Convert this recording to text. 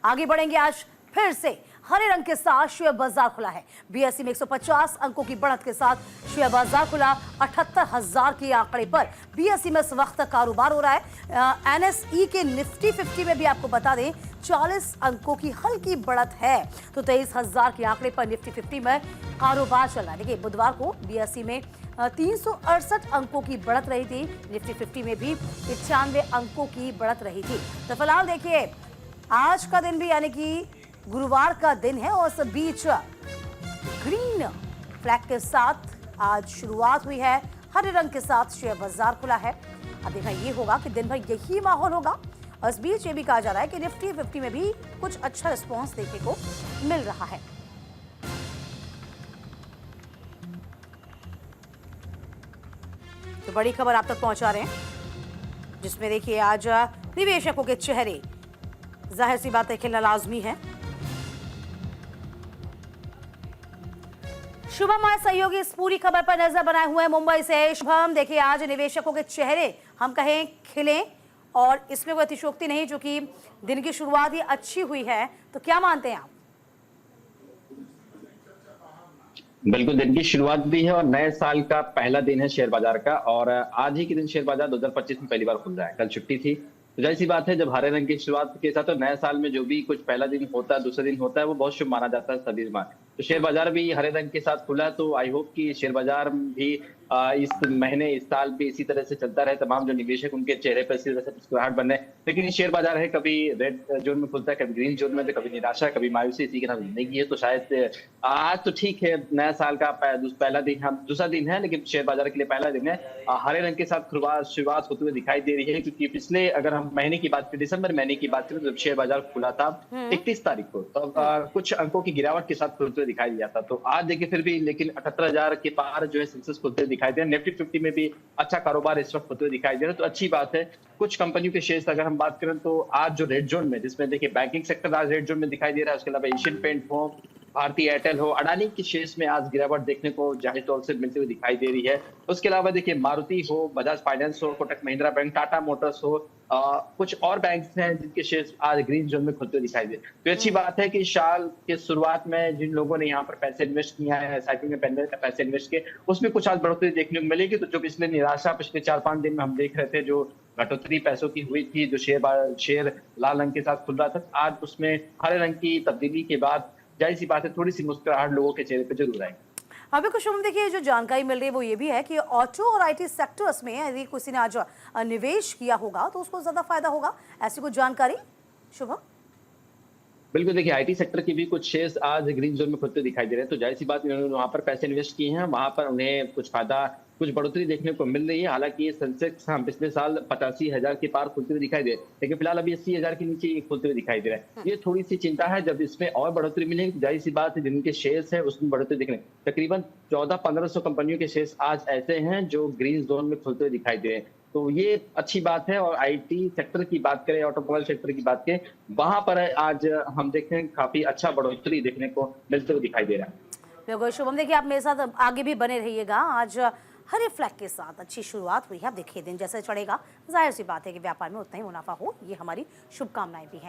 आगे बढ़ेंगे। आज फिर से हरे रंग के साथ शेयर बाजार खुला है। बीएसई में 150 अंकों की बढ़त के साथ शेयर बाजार खुला 78,000 के आंकड़े पर। बीएसई में इस वक्त कारोबार हो रहा है। एनएसई के निफ्टी 50 में भी आपको बता दें 40 अंकों की हल्की बढ़त है, तो 23,000 के आंकड़े पर निफ्टी 50 में कारोबार चल रहा है। देखिए बुधवार को बीएसई में 368 अंकों की बढ़त रही थी, निफ्टी 50 में भी 95 अंकों की बढ़त रही थी। तो फिलहाल देखिए आज का दिन भी यानी कि गुरुवार का दिन है और इस बीच ग्रीन फ्लैग के साथ आज शुरुआत हुई है। हरे रंग के साथ शेयर बाजार खुला है। अब देखना ये होगा कि दिन भर यही माहौल होगा। और इस बीच ये भी कहा जा रहा है कि निफ्टी 50 में भी कुछ अच्छा रिस्पॉन्स देखने को मिल रहा है। तो बड़ी खबर आप तक पहुंचा रहे हैं, जिसमें देखिए आज निवेशकों के चेहरे जाहिर सी बात है खिलना लाजमी है। शुभम हमारे सहयोगी इस पूरी खबर पर नजर बनाए हुए हैं मुंबई से। शुभम, देखिए आज निवेशकों के चेहरे हम कहें खिले और इसमें कोई अतिशयोक्ति नहीं, जो कि दिन की शुरुआत ही अच्छी हुई है, तो क्या मानते हैं आप? बिल्कुल, दिन की शुरुआत भी है और नए साल का पहला दिन है शेयर बाजार का। और आज ही के दिन शेयर बाजार 2025 में पहली बार खुल रहा है। कल छुट्टी थी, तो जाहिर सी बात है जब हरे रंग की शुरुआत के साथ तो नए साल में जो भी कुछ पहला दिन होता है, दूसरा दिन होता है, वो बहुत शुभ माना जाता है सभी में। तो शेयर बाजार भी हरे रंग के साथ खुला, तो आई होप कि शेयर बाजार भी इस महीने इस साल भी इसी तरह से चलता रहे। तमाम जो निवेशक उनके चेहरे पर इसी तरह से मुस्कुराहट बने। लेकिन ये शेयर बाजार है, कभी रेड जोन में खुलता है, कभी ग्रीन जोन में, तो कभी निराशा, कभी मायूसी, इसी के नाम जिंदगी है। तो शायद आज तो ठीक है, नया साल का पहला दिन, हम दूसरा दिन है, लेकिन शेयर बाजार के लिए पहला दिन है। हरे रंग के साथ शुरुआत होते हुए दिखाई दे रही है, क्योंकि पिछले अगर हम महीने की बात करें, दिसंबर महीने की बात करें, जब शेयर बाजार खुला था 31 तारीख को, तो कुछ अंकों की गिरावट के साथ खुलते हुए दिखाई दिया था। तो आज देखिए फिर भी लेकिन 78,000 के पार जो है सेंसेक्स खुलते हुए दिखाई दे रहा है। निफ्टी 50 में भी अच्छा कारोबार इस वक्त होते हुए दिखाई दे रहा है, तो अच्छी बात है। कुछ कंपनियों के शेयर्स अगर हम बात करें तो आज जो रेड जोन में, जिसमें देखिए बैंकिंग सेक्टर आज रेड जोन में दिखाई दे रहा है, उसके अलावा एशियन पेंट हो, भारतीय एयरटेल हो, अडानी के शेयर्स में आज गिरावट देखने को जाहिर तौर से मिलती हुई दिखाई दे रही है। उसके अलावा देखिए मारुति हो, बजाज फाइनेंस हो, कोटक महिंद्रा बैंक, टाटा मोटर्स हो, कुछ और बैंक्स हैं जिनके शेयर्स आज ग्रीन जोन में खुलते हुए दिखाई दे। तो अच्छी बात है कि साल के शुरुआत में जिन लोगों ने यहाँ पर पैसे इन्वेस्ट किया है, एसआईपी में पैसे इन्वेस्ट किए, उसमें कुछ आज बढ़ोतरी देखने को मिलेगी। तो जो पिछले निराशा पिछले 4-5 दिन में हम देख रहे थे, जो घटोतरी पैसों की हुई थी, जो शेयर लाल रंग के साथ खुल रहा था, आज उसमें हरे रंग की तब्दीली के बाद जाहिर सी बात है थोड़ी सी मुस्कुराहट लोगों के चेहरे पे जरूर आएगी। अभी कुछ शुभम देखिए जो जानकारी मिल रही है वो ये भी है कि ऑटो और आईटी सेक्टर्स में यदि किसी ने आज निवेश किया होगा तो उसको ज्यादा फायदा होगा, ऐसी कुछ जानकारी शुभम? बिल्कुल, देखिए आईटी सेक्टर के भी कुछ शेयर्स आज ग्रीन जोन में खुलते दिखाई दे रहे हैं। तो जाहिर सी बात, इन्होंने वहां पर पैसे इन्वेस्ट किए हैं, वहां पर उन्हें कुछ फायदा, कुछ बढ़ोतरी देखने को मिल रही है। हालांकि ये सेंसेक्स हम पिछले साल 85,000 के पार खुलते हुए दिखाई दे, लेकिन फिलहाल अभी 80,000 के नीचे ये खुलते हुए दिखाई दे रहा है। ये थोड़ी सी चिंता है, जब इसमें और बढ़ोतरी मिलेगी तो जाहिर सी बात है जिनके शेयर्स है उसमें बढ़ोतरी देखने। तकरीबन 1400-1500 कंपनियों के शेयर्स आज ऐसे हैं जो ग्रीन जोन में खुलते हुए दिखाई दे रहे हैं, तो ये अच्छी बात है। और आईटी सेक्टर की बात करें, ऑटोमोबाइल सेक्टर की बात करें, वहां पर आज हम देखते हैं काफी अच्छा बढ़ोतरी देखने को मिलते हुए दिखाई दे रहा है। बिल्कुल शुभम, देखिए आप मेरे साथ आगे भी बने रहिएगा। आज हरे फ्लैग के साथ अच्छी शुरुआत हुई है। अब देखिए दिन जैसे चढ़ेगा, जाहिर सी बात है कि व्यापार में उतना ही मुनाफा हो, ये हमारी शुभकामनाएं भी हैं।